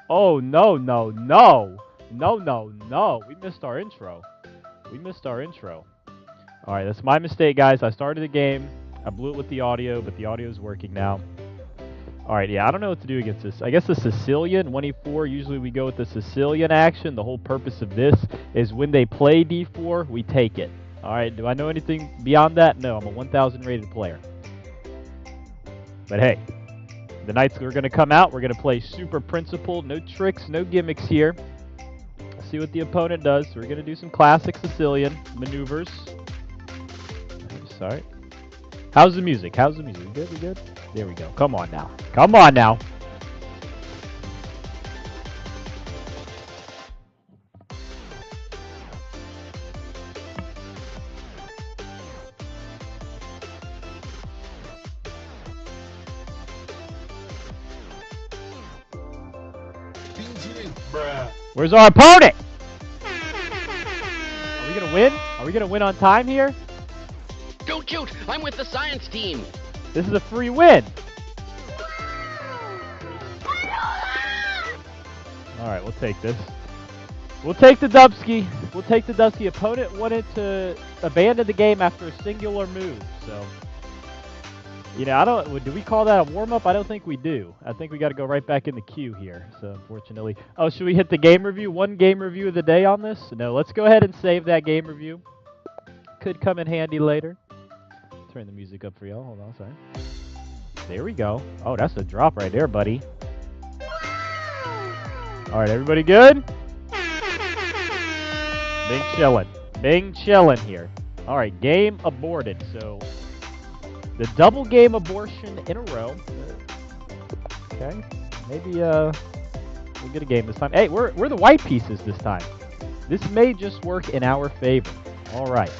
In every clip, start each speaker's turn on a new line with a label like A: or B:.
A: Oh, no, no, no. No, no, no. We missed our intro. We missed our intro. All right, that's my mistake, guys. I started the game. I blew it with the audio, but the audio is working now. All right, yeah, I don't know what to do against this. I guess the Sicilian, 1e4, usually we go with the Sicilian action. The whole purpose of this is when they play d4, we take it. All right, do I know anything beyond that? No, I'm a 1,000 rated player. But hey, the knights are going to come out. We're going to play super principled, no tricks, no gimmicks here. See what the opponent does. We're going to do some classic Sicilian maneuvers. Sorry. How's the music? How's the music? Good? We good? There we go. Come on now. Come on now. Where's our opponent? Are we going to win? Are we going to win on time here?
B: Don't shoot! I'm with the science team!
A: This is a free win. Alright, we'll take this. We'll take the Dubsky. We'll take the Dubsky. Opponent wanted to abandon the game after a singular move, so... You know, I don't... Do we call that a warm-up? I don't think we do. I think we got to go right back in the queue here, so unfortunately... Oh, should we hit the game review? One game review of the day on this? No, let's go ahead and save that game review. Could come in handy later. Turn the music up for y'all. Hold on, sorry. There we go. Oh, that's a drop right there, buddy. All right, everybody good? Bing chillin'. Bing chillin' here. All right, game aborted. So, the double game abortion in a row. Okay, maybe we'll get a game this time. Hey, we're the white pieces this time. This may just work in our favor. All right.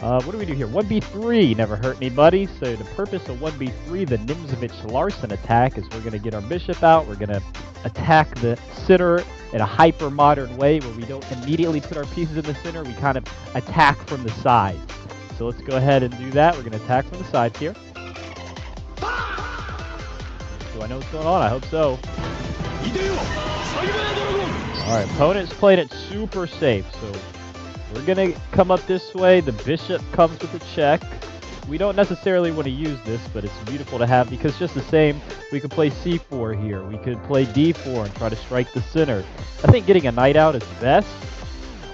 A: What do we do here? 1b3 never hurt anybody. So the purpose of 1b3, the Nimzovich-Larsen attack, is we're going to get our bishop out. We're going to attack the center in a hyper-modern way where we don't immediately put our pieces in the center. We kind of attack from the sides. So let's go ahead and do that. We're going to attack from the sides here. Do I know what's going on? I hope so. Alright, opponent's played it super safe. So we're going to come up this way. The bishop comes with a check. We don't necessarily want to use this, but it's beautiful to have because just the same, we could play c4 here. We could play d4 and try to strike the center. I think getting a knight out is best,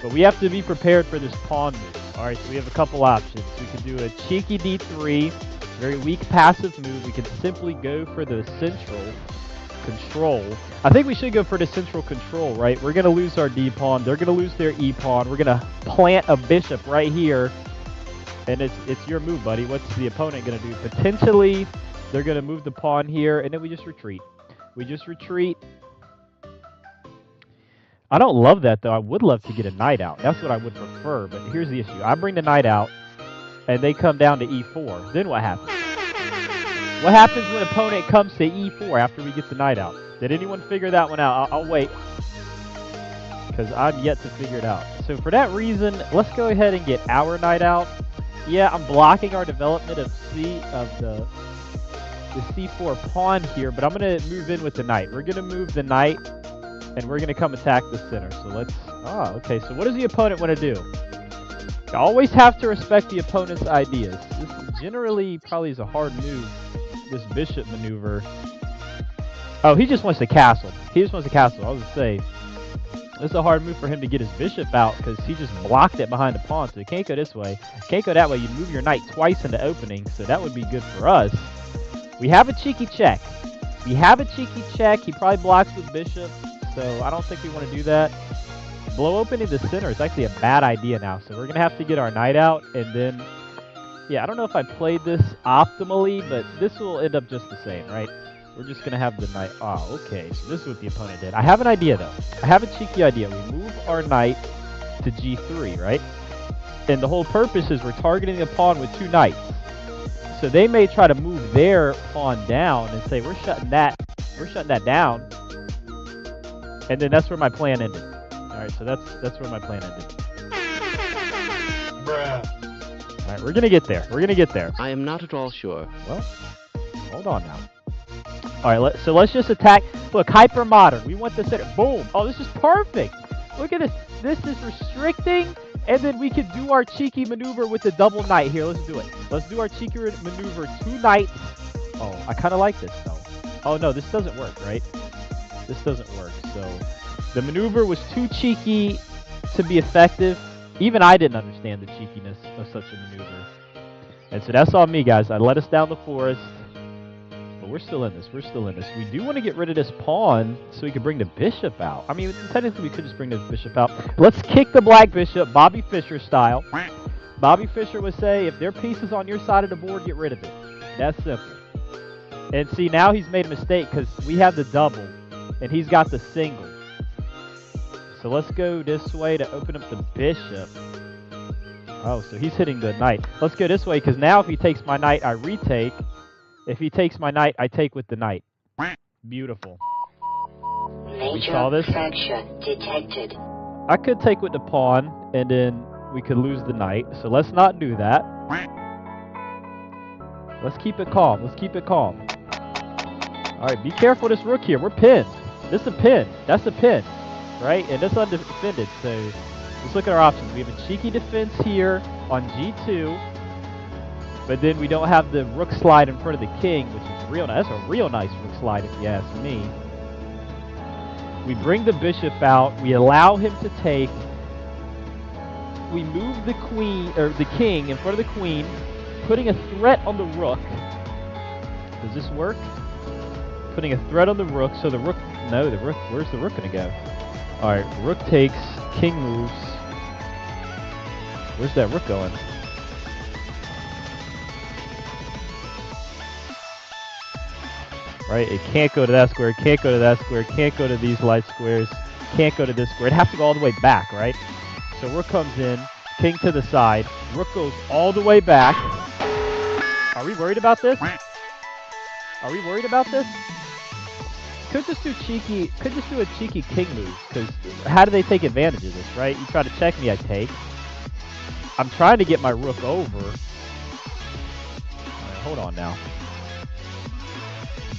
A: but we have to be prepared for this pawn move. Alright, so we have a couple options. We can do a cheeky d3, very weak passive move. We can simply go for the central control. I think we should go for the central control, right? We're going to lose our d-pawn. They're going to lose their e-pawn. We're going to plant a bishop right here. And it's your move, buddy. What's the opponent going to do? Potentially, they're going to move the pawn here, and then we just retreat. We just retreat. I don't love that, though. I would love to get a knight out. That's what I would prefer, but here's the issue. I bring the knight out, and they come down to e4. Then what happens? What happens when opponent comes to e4 after we get the knight out? Did anyone figure that one out? I'll wait, because I'm yet to figure it out. So for that reason, let's go ahead and get our knight out. Yeah, I'm blocking our development of the c4 pawn here, but I'm going to move in with the knight. We're going to move the knight, and we're going to come attack the center. So let's... okay. So what does the opponent want to do? You always have to respect the opponent's ideas. This generally probably is a hard move, this bishop maneuver. Oh, he just wants to castle. He just wants to castle. I was going to say, this is a hard move for him to get his bishop out because he just blocked it behind the pawn. So he can't go this way. Can't go that way. You move your knight twice in the opening, so that would be good for us. We have a cheeky check. We have a cheeky check. He probably blocks with bishop, so I don't think we want to do that. Blow open in the center is actually a bad idea now, so we're going to have to get our knight out, and then, yeah, I don't know if I played this optimally, but this will end up just the same, right? We're just gonna have the knight. Oh, okay. So this is what the opponent did. I have an idea though. I have a cheeky idea. We move our knight to g3, right? And the whole purpose is we're targeting a pawn with 2 knights. So they may try to move their pawn down and say we're shutting that down. And then that's where my plan ended. All right, so that's where my plan ended.
C: Bruh.
A: All right, we're gonna get there. We're gonna get there.
B: I am not at all sure.
A: Well, hold on now. All right, so let's just attack. Look, hyper modern. We want the center. Boom. Oh, this is perfect. Look at this. This is restricting, and then we can do our cheeky maneuver with the double knight here. Let's do it. Let's do our cheeky maneuver. 2 knights. Oh, I kind of like this though. Oh no, this doesn't work, right? This doesn't work. So the maneuver was too cheeky to be effective. Even I didn't understand the cheekiness of such a maneuver. And so that's on me, guys. I let us down the forest. But we're still in this. We're still in this. We do want to get rid of this pawn so we can bring the bishop out. I mean, technically we could just bring the bishop out. Let's kick the black bishop, Bobby Fischer style. Bobby Fischer would say, if there are pieces on your side of the board, get rid of it. That's simple. And see, now he's made a mistake because we have the double and he's got the single. So let's go this way to open up the bishop. Oh, so he's hitting the knight. Let's go this way because now if he takes my knight, I retake. If he takes my knight, I take with the knight. Beautiful. We saw this.
D: Fracture detected.
A: I could take with the pawn, and then we could lose the knight. So let's not do that. Let's keep it calm. Let's keep it calm. All right, be careful of this rook here. We're pinned. This is a pin. That's a pin, right? And that's undefended. So let's look at our options. We have a cheeky defense here on g2. But then we don't have the rook slide in front of the king, which is real nice. That's a real nice rook slide if you ask me. We bring the bishop out. We allow him to take. We move the queen or the king in front of the queen, putting a threat on the rook. Does this work? Putting a threat on the rook. So the rook. No, the rook. Where's the rook going to go? All right, rook takes. King moves. Where's that rook going? Right, it can't go to that square, it can't go to that square, it can't go to these light squares, can't go to this square. It'd have to go all the way back, right? So rook comes in, king to the side, rook goes all the way back. Are we worried about this? Are we worried about this? Could just do a cheeky king move, because how do they take advantage of this, right? You try to check me, I take. I'm trying to get my rook over. All right, hold on now.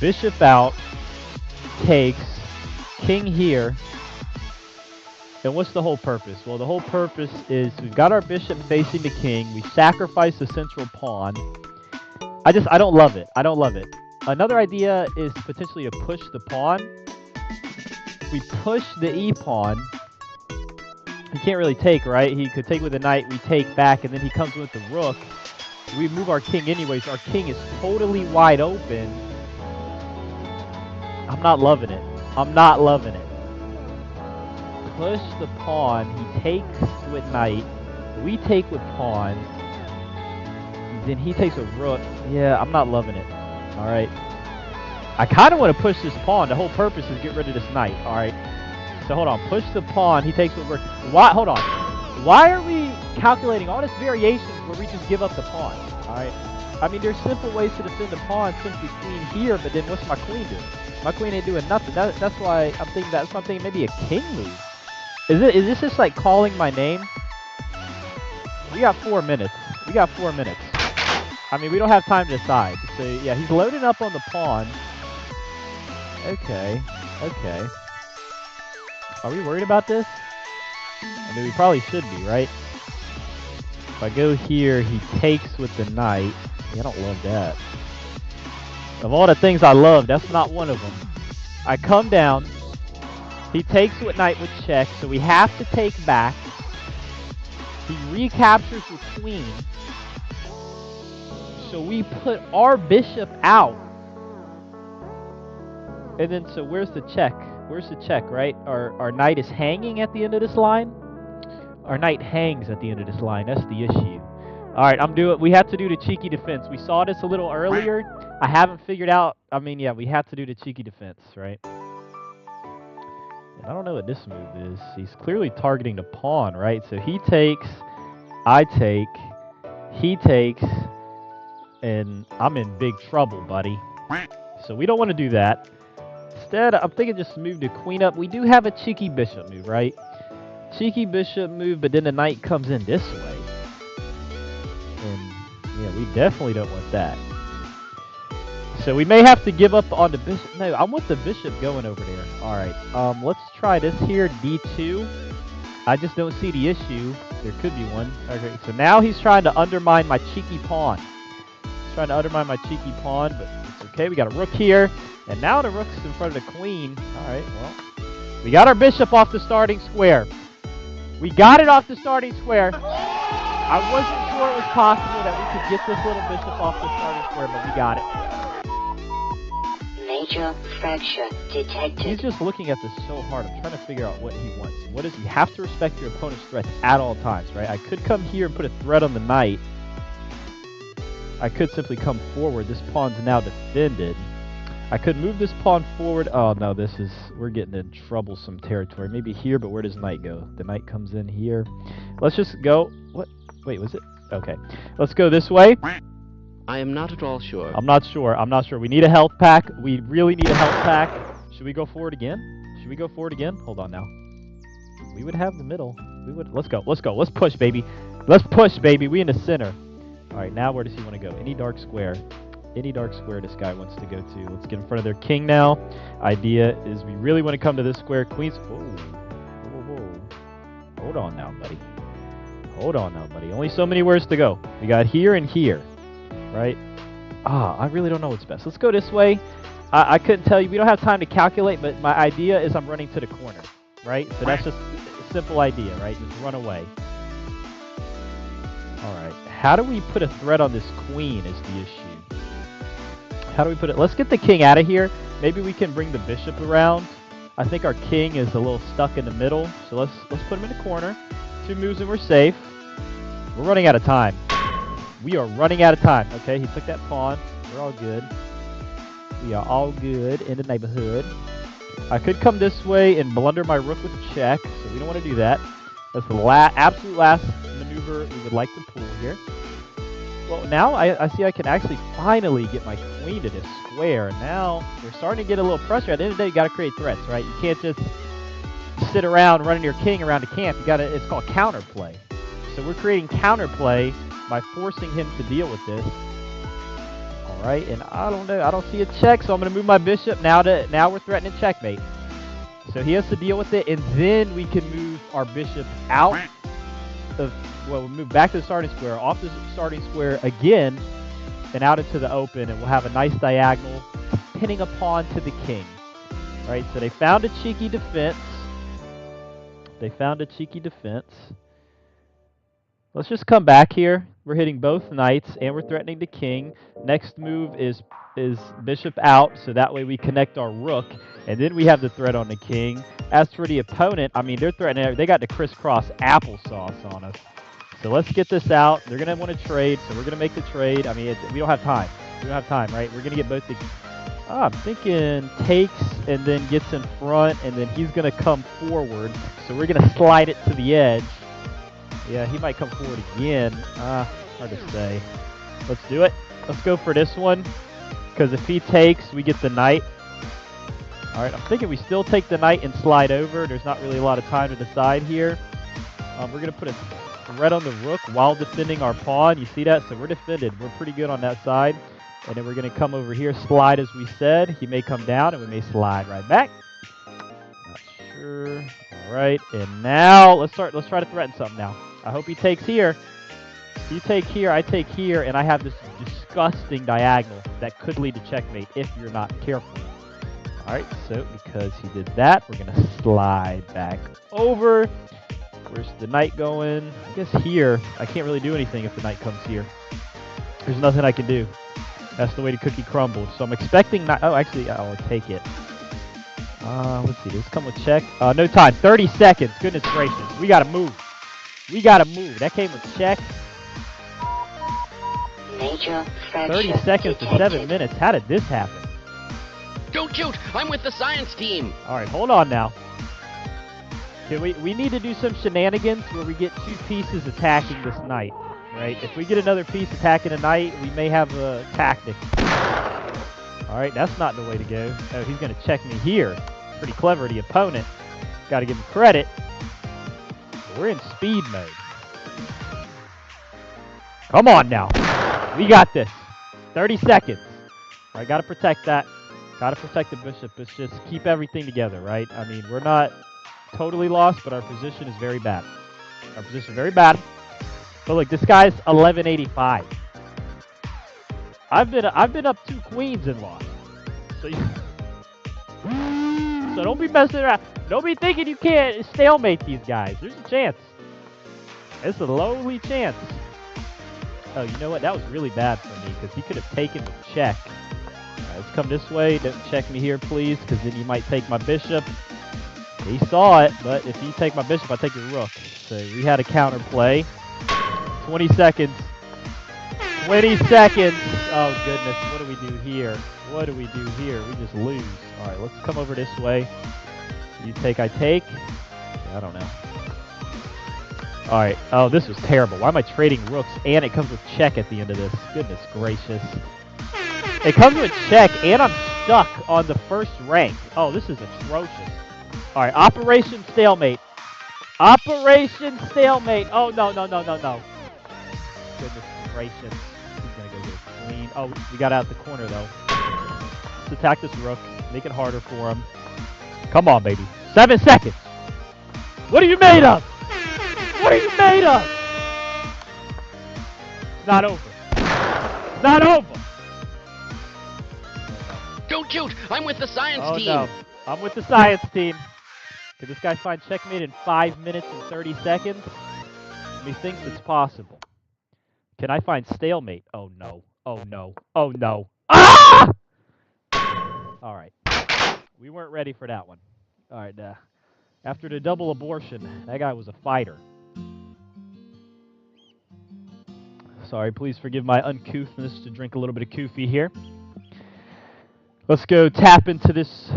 A: Bishop out, takes, king here. And what's the whole purpose? Well, the whole purpose is we've got our bishop facing the king. We sacrifice the central pawn. I don't love it. I don't love it. Another idea is potentially to push the pawn. We push the e-pawn. He can't really take, right? He could take with the knight. We take back, and then he comes with the rook. We move our king anyways. Our king is totally wide open. I'm not loving it. I'm not loving it. Push the pawn. He takes with knight. We take with pawn. Then he takes a rook. Yeah, I'm not loving it. All right. I kind of want to push this pawn. The whole purpose is get rid of this knight. All right. So hold on. Push the pawn. He takes with rook. Why? Hold on. Why are we calculating all this variations where we just give up the pawn? All right. I mean, there's simple ways to defend the pawn. Simply queen here, but then what's my queen doing? My queen ain't doing nothing. That's why I'm thinking that's something maybe a king move. Is this just like calling my name? We got 4 minutes. We got 4 minutes. I mean, we don't have time to decide. So yeah, he's loading up on the pawn. Okay. Okay. Are we worried about this? I mean, we probably should be, right? If I go here, he takes with the knight. Yeah, I don't love that. Of all the things I love, that's not one of them. I come down. He takes with knight with check, so we have to take back. He recaptures the queen. So we put our bishop out. And then, so where's the check? Where's the check, right? Our knight is hanging at the end of this line. Our knight hangs at the end of this line. That's the issue. All right, we have to do the cheeky defense. We saw this a little earlier. I haven't figured out. I mean, yeah, we have to do the cheeky defense, right? And I don't know what this move is. He's clearly targeting the pawn, right? So he takes, I take, he takes, and I'm in big trouble, buddy. So we don't want to do that. Instead, I'm thinking just move the queen up. We do have a cheeky bishop move, right? Cheeky bishop move, but then the knight comes in this way. And yeah, we definitely don't want that. So we may have to give up on the bishop. No, I want the bishop going over there. All right, let's try this here, d2. I just don't see the issue. There could be one. Okay, so now he's trying to undermine my cheeky pawn. He's trying to undermine my cheeky pawn, but it's okay. We got a rook here, and now the rook's in front of the queen. All right, well, we got our bishop off the starting square. We got it off the starting square. I wasn't sure it was possible that we could get this little bishop off the starting square, but we got it.
D: Major fracture detected.
A: He's just looking at this so hard. I'm trying to figure out what he wants. What is, you have to respect your opponent's threats at all times, right? I could come here and put a threat on the knight. I could simply come forward. This pawn's now defended. I could move this pawn forward. Oh no, we're getting in troublesome territory. Maybe here, but where does knight go? The knight comes in here. Let's just go. What? Wait, was it? Okay. Let's go this way.
B: I am not at all sure.
A: I'm not sure. I'm not sure. We need a health pack. We really need a health pack. Should we go forward again? Should we go forward again? Hold on now. We would have the middle. We would. Let's go. Let's go. Let's push, baby. Let's push, baby. We in the center. All right. Now where does he want to go? Any dark square. Any dark square this guy wants to go to. Let's get in front of their king now. Idea is we really want to come to this square. Queens. Whoa. Whoa, whoa. Hold on now, buddy. Hold on now, buddy. Only so many words to go. We got here and here. Right? I really don't know what's best. Let's go this way. I couldn't tell you. We don't have time to calculate, but my idea is I'm running to the corner. Right? So that's just a simple idea, right? Just run away. Alright. How do we put a threat on this queen is the issue. How do we put it? Let's get the king out of here. Maybe we can bring the bishop around. I think our king is a little stuck in the middle. So let's put him in the corner. 2 moves and we're safe. We're running out of time. We are running out of time. Okay, he took that pawn. We're all good. We are all good in the neighborhood. I could come this way and blunder my rook with a check, so we don't want to do that. That's the absolute last maneuver we would like to pull here. Well, now I see I can actually finally get my queen to this square. Now we're starting to get a little pressure. At the end of the day, you got to create threats, right? You can't just sit around running your king around the camp. You got to. It's called counterplay. So we're creating counterplay by forcing him to deal with this. All right, and I don't know. I don't see a check, so I'm going to move my bishop now. Now we're threatening checkmate. So he has to deal with it, and then we can move our bishop out of. Well, we'll move back to the starting square, off the starting square again, and out into the open, and we'll have a nice diagonal, pinning a pawn to the king. All right, so they found a cheeky defense. They found a cheeky defense. Let's just come back here. We're hitting both knights, and we're threatening the king. Next move is bishop out, so that way we connect our rook, and then we have the threat on the king. As for the opponent, I mean, they're threatening. They got the crisscross applesauce on us. So let's get this out. They're going to want to trade, so we're going to make the trade. I mean, we don't have time. We don't have time, right? We're going to get both the... I'm thinking takes and then gets in front, and then he's going to come forward. So we're going to slide it to the edge. Yeah, he might come forward again. Hard to say. Let's do it. Let's go for this one, because if he takes, we get the knight. All right, I'm thinking we still take the knight and slide over. There's not really a lot of time to decide here. We're going to put a threat on the rook while defending our pawn. You see that? So we're defended. We're pretty good on that side. And then we're going to come over here, slide as we said. He may come down, and we may slide right back. Not sure. All right, and now let's try to threaten something now. I hope he takes here. You take here, I take here, and I have this disgusting diagonal that could lead to checkmate if you're not careful. All right, so because he did that, we're going to slide back over. Where's the knight going? I guess here. I can't really do anything if the knight comes here. There's nothing I can do. That's the way the cookie crumbles. So I'm expecting knight. Oh, actually, I'll take it. Let's see. Does this come with check? No time. 30 seconds. Goodness gracious. We got to move. We got to move. That came with check.
D: Major
A: 30
D: fracture
A: seconds to 7
D: detected.
A: minutes. How did this happen?
B: Don't shoot! I'm with the science team!
A: Alright, hold on now. We need to do some shenanigans where we get 2 pieces attacking this knight, right? If we get another piece attacking a knight, we may have a tactic. Alright, that's not the way to go. Oh, he's going to check me here. Pretty clever, the opponent. Got to give him credit. We're in speed mode. Come on now. We got this. 30 seconds. Alright, got to protect that. Got to protect the bishop. Let's just keep everything together, right? I mean, we're not totally lost, but our position is very bad. Our position is very bad. But look, this guy's 1185. I've been up 2 queens and lost. So so don't be messing around. Don't be thinking you can't stalemate these guys. There's a chance. It's a lowly chance. Oh, you know what? That was really bad for me because he could have taken the check. Let's come this way. Don't check me here, please, because then you might take my bishop. He saw it, but if you take my bishop, I take your rook. So we had a counter play. 20 seconds. 20 seconds. Oh, goodness. What do we do here? What do we do here? We just lose. All right, let's come over this way. You take, I take. I don't know. All right. Oh, this was terrible. Why am I trading rooks? And it comes with check at the end of this. Goodness gracious. It comes with check, and I'm stuck on the first rank. Oh, this is atrocious. All right, Operation Stalemate. Operation Stalemate. Oh, no, no, no, no, no. Goodness gracious. He's going to go get a queen. Oh, we got out the corner, though. Let's attack this rook. Make it harder for him. Come on, baby. 7 seconds. What are you made of? What are you made of? It's not over. It's not over.
B: Don't shoot! I'm with the science
A: Oh,
B: team!
A: no. I'm with the science team. Can this guy find checkmate in 5 minutes and 30 seconds? He thinks it's possible. Can I find stalemate? Oh, no. Oh, no. Oh, no. Ah! All right. We weren't ready for that one. All right. After the double abortion, that guy was a fighter. Sorry, please forgive my uncouthness to drink a little bit of Koofy here. Let's go tap into this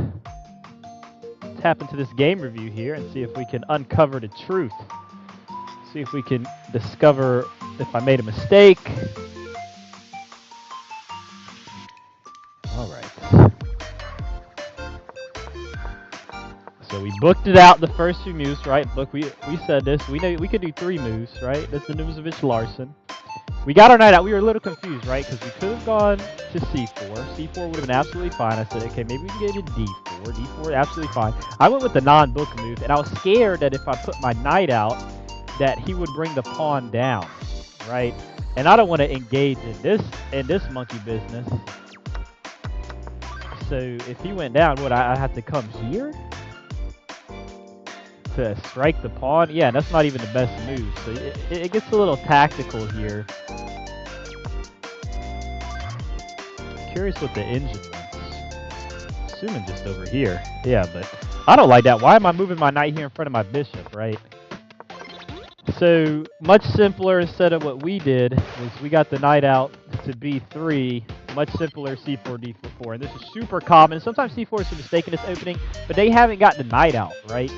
A: game review here and see if we can uncover the truth. See if we can discover if I made a mistake. All right. So we booked it out the first 2 moves, right? Look, we said this. We know we could do 3 moves, right? That's the Nimzovich Larsen. We got our knight out. We were a little confused, right? Because we could have gone to c4. C4 would have been absolutely fine. I said, okay, maybe we can get to d4. D4, absolutely fine. I went with the non-book move, and I was scared that if I put my knight out, that he would bring the pawn down, right? And I don't want to engage in this monkey business. So if he went down, would I have to come here to strike the pawn? Yeah, that's not even the best move. So it gets a little tactical here. Curious what the engine wants. Assuming just over here. Yeah, but I don't like that. Why am I moving my knight here in front of my bishop, right? So much simpler instead of what we did was we got the knight out to b3. Much simpler c4, d4. And this is super common. Sometimes c4 is a mistake in this opening, but they haven't got the knight out, right?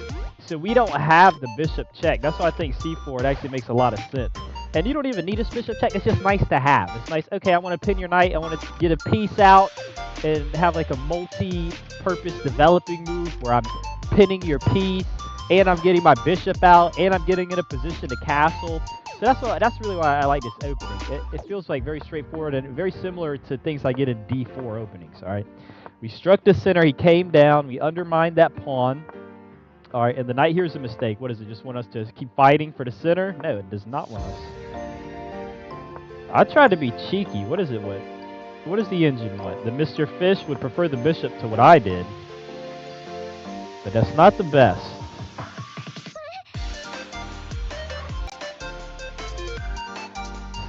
A: So we don't have the bishop check. That's why I think c4, it actually makes a lot of sense. And you don't even need a bishop check. It's just nice to have. It's nice. Okay, I want to pin your knight. I want to get a piece out and have like a multi-purpose developing move where I'm pinning your piece and I'm getting my bishop out and I'm getting in a position to castle. So that's really why I like this opening. It feels like very straightforward and very similar to things I get in d4 openings. All right, we struck the center. He came down. We undermined that pawn. All right, and the knight here is a mistake. What does it just want us to keep fighting for the center? No, it does not want us. I tried to be cheeky. What is it? What does the engine want? The Mr. Fish would prefer the bishop to what I did, but that's not the best.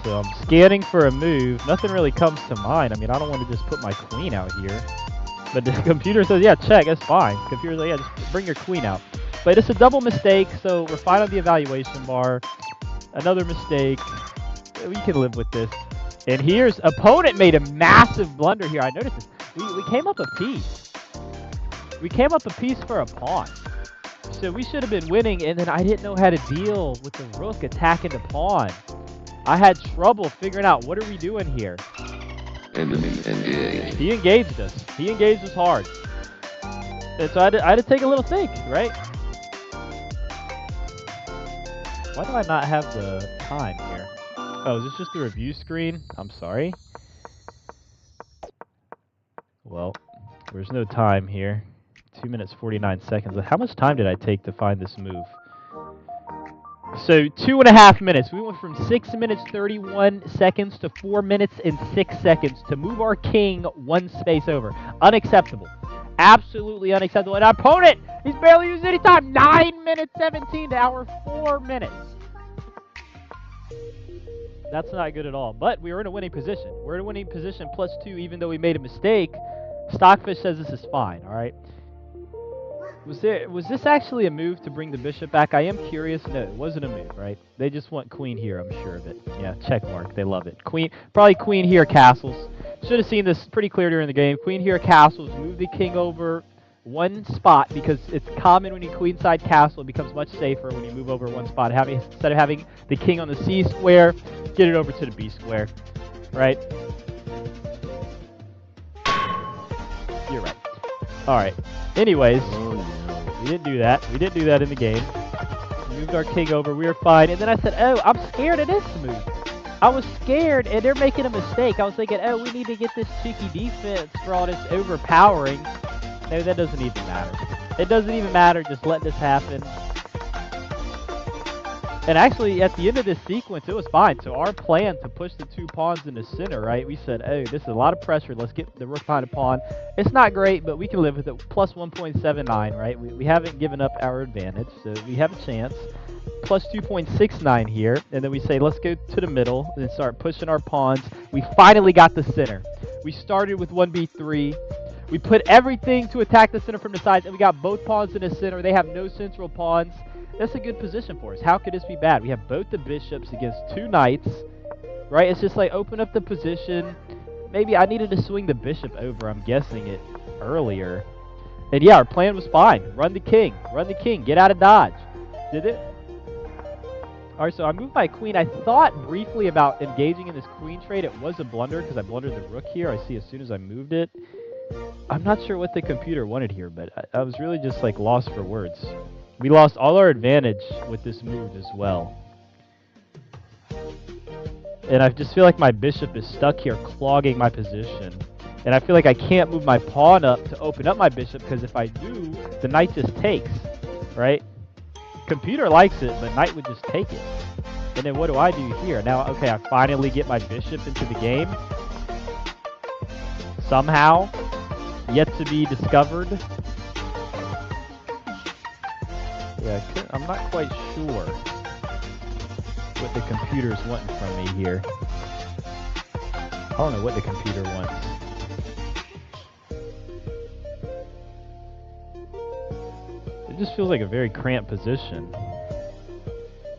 A: So I'm scanning for a move. Nothing really comes to mind. I mean, I don't want to just put my queen out here. But the computer says, yeah, check, that's fine. Computer's like, yeah, just bring your queen out. But it's a double mistake, so we're fine on the evaluation bar. Another mistake. We can live with this. And here's opponent made a massive blunder here. I noticed this. We came up a piece. We came up a piece for a pawn. So we should have been winning, and then I didn't know how to deal with the rook attacking the pawn. I had trouble figuring out what are we doing here.
C: Enemy engaged.
A: He engaged us. He engaged us hard. And so I had to take a little think, right? Why do I not have the time here? Oh, is this just the review screen? I'm sorry. Well, there's no time here. 2 minutes 49 seconds. How much time did I take to find this move? So 2.5 minutes. We went from 6 minutes 31 seconds to 4 minutes and 6 seconds to move our king one space over. Unacceptable. Absolutely unacceptable. And our opponent, he's barely used any time. 9 minutes 17 to our 4 minutes. That's not good at all. But we were in a winning position. We're in a winning position +2 even though we made a mistake. Stockfish says this is fine, all right? Was this actually a move to bring the bishop back? I am curious. No, it wasn't a move, right? They just want queen here, I'm sure of it. Yeah, check mark. They love it. Queen, probably queen here, castles. Should have seen this pretty clear during the game. Queen here, castles. Move the king over one spot because it's common when you queenside castle. It becomes much safer when you move over one spot. Instead of having the king on the C square, get it over to the B square, right? You're right. All right. Anyways, we didn't do that. We didn't do that in the game. We moved our king over. We were fine. And then I said, oh, I'm scared of this move. I was scared, and they're making a mistake. I was thinking, oh, we need to get this cheeky defense for all this overpowering. No, that doesn't even matter. It doesn't even matter. Just let this happen. And actually, at the end of this sequence, it was fine. So our plan to push the 2 pawns in the center, right? We said, oh, this is a lot of pressure. Let's get the rook behind a pawn. It's not great, but we can live with it. Plus 1.79, right? We haven't given up our advantage, so we have a chance. Plus 2.69 here. And then we say, let's go to the middle and start pushing our pawns. We finally got the center. We started with 1b3. We put everything to attack the center from the sides, and we got both pawns in the center. They have no central pawns. That's a good position for us. How could this be bad? We have both the bishops against 2 knights, right? It's just like open up the position. Maybe I needed to swing the bishop over. I'm guessing it earlier. And yeah, our plan was fine. Run the king. Run the king. Get out of dodge. Did it? All right, so I moved my queen. I thought briefly about engaging in this queen trade. It was a blunder because I blundered the rook here. I see as soon as I moved it. I'm not sure what the computer wanted here, but I was really just like lost for words. We lost all our advantage with this move as well. And I just feel like my bishop is stuck here clogging my position. And I feel like I can't move my pawn up to open up my bishop because if I do, the knight just takes, right? Computer likes it, but knight would just take it. And then what do I do here? Now, okay, I finally get my bishop into the game. Somehow. Yet to be discovered. Yeah, I'm not quite sure what the computer's wanting from me here. I don't know what the computer wants. It just feels like a very cramped position.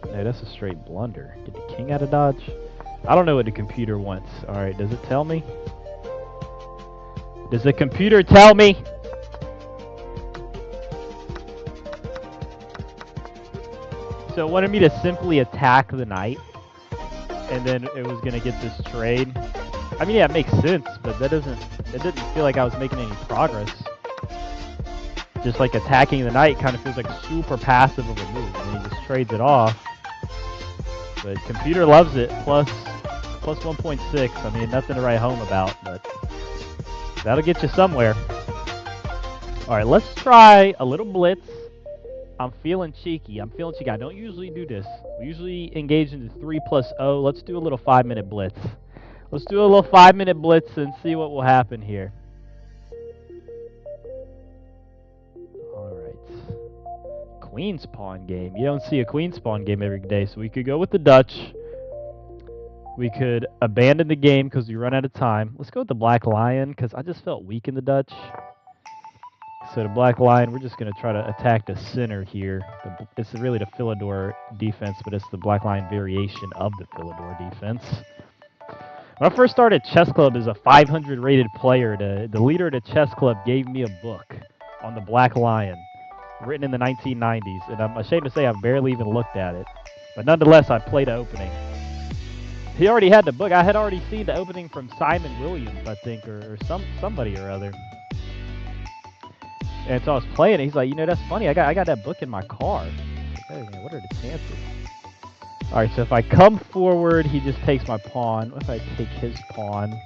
A: No, that's a straight blunder. Get the king out of dodge. I don't know what the computer wants. Alright, does it tell me? Does the computer tell me? So it wanted me to simply attack the knight, and then it was going to get this trade. I mean, yeah, it makes sense, but it didn't feel like I was making any progress. Just like attacking the knight kind of feels like super passive of a move, and he just trades it off. But computer loves it, plus 1.6. I mean, nothing to write home about, but that'll get you somewhere. Alright, let's try a little blitz. I'm feeling cheeky. I don't usually do this. We usually engage into 3+0. Let's do a little 5-minute blitz. Let's do a little 5-minute blitz and see what will happen here. Alright. Queen's pawn game. You don't see a queen's pawn game every day, so we could go with the Dutch. We could abandon the game because we run out of time. Let's go with the Black Lion because I just felt weak in the Dutch. So the Black Lion, we're just going to try to attack the center here. It's really the Philidor defense, but it's the Black Lion variation of the Philidor defense. When I first started chess club as a 500 rated player, the leader of the chess club gave me a book on the Black Lion, written in the 1990s, and I'm ashamed to say I've barely even looked at it. But nonetheless, I played the opening. He already had the book. I had already seen the opening from Simon Williams, I think, or somebody or other. And so I was playing it. He's like, you know, that's funny. I got that book in my car. Like, hey, what are the chances? All right, so if I come forward, he just takes my pawn. What if I take his pawn?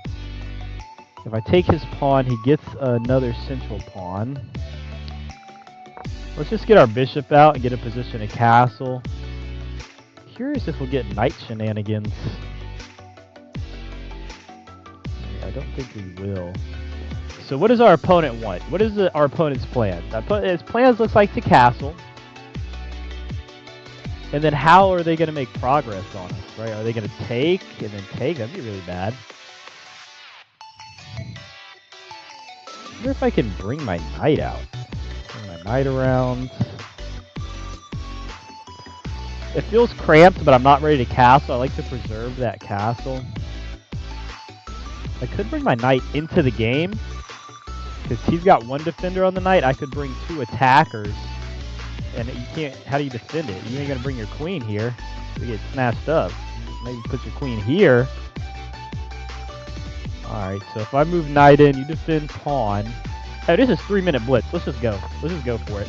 A: If I take his pawn, he gets another central pawn. Let's just get our bishop out and get a position of castle. Curious if we'll get knight shenanigans. I don't think we will. So what does our opponent want? What is our opponent's plan? His plans looks like to castle. And then how are they going to make progress on us, right? Are they going to take and then take? That'd be really bad. I wonder if I can bring my knight out. Bring my knight around. It feels cramped, but I'm not ready to castle. I like to preserve that castle. I could bring my knight into the game, because he's got one defender on the knight. I could bring two attackers. And you can't, how do you defend it? You ain't going to bring your queen here. You get snatched up. Maybe put your queen here. Alright, so if I move knight in, you defend pawn. Oh, this is 3-minute blitz. Let's just go. Let's just go for it.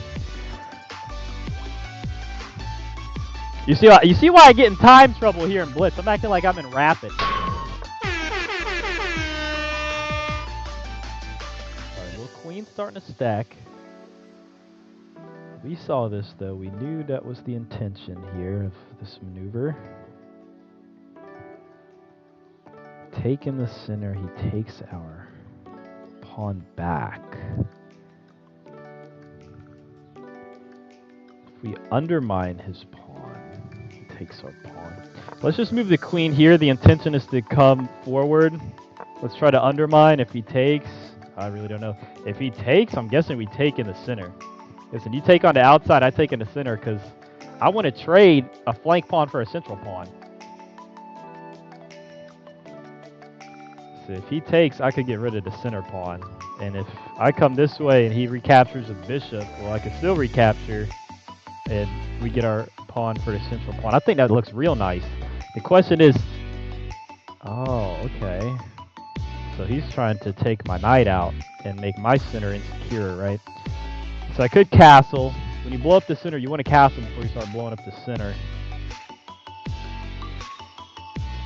A: You see why I get in time trouble here in blitz? I'm acting like I'm in rapid. Alright, little queen starting to stack. We saw this, though. We knew that was the intention here of this maneuver. Take in the center. He takes our pawn back. If we undermine his pawn, he takes our pawn. Let's just move the queen here. The intention is to come forward. Let's try to undermine. If he takes, I really don't know. If he takes, I'm guessing we take in the center. Listen, you take on the outside, I take in the center, because I want to trade a flank pawn for a central pawn. So if he takes, I could get rid of the center pawn. And if I come this way and he recaptures a bishop, well, I could still recapture, and we get our pawn for the central pawn. I think that looks real nice. The question is, oh, okay. So he's trying to take my knight out and make my center insecure, right? So I could castle. When you blow up the center, you want to castle before you start blowing up the center.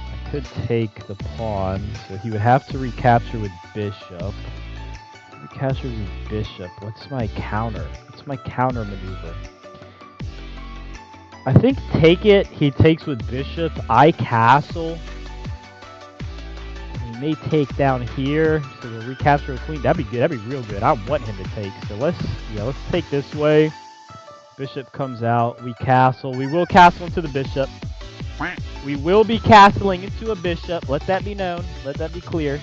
A: I could take the pawn, so he would have to recapture with bishop. Recapture with bishop. What's my counter? What's my counter maneuver? I think take it. He takes with bishop. I castle. May take down here, so we'll recapture a queen. That'd be good. That'd be real good. I want him to take. So let's take this way. Bishop comes out. We castle. We will castle into the bishop. We will be castling into a bishop. Let that be known. Let that be clear.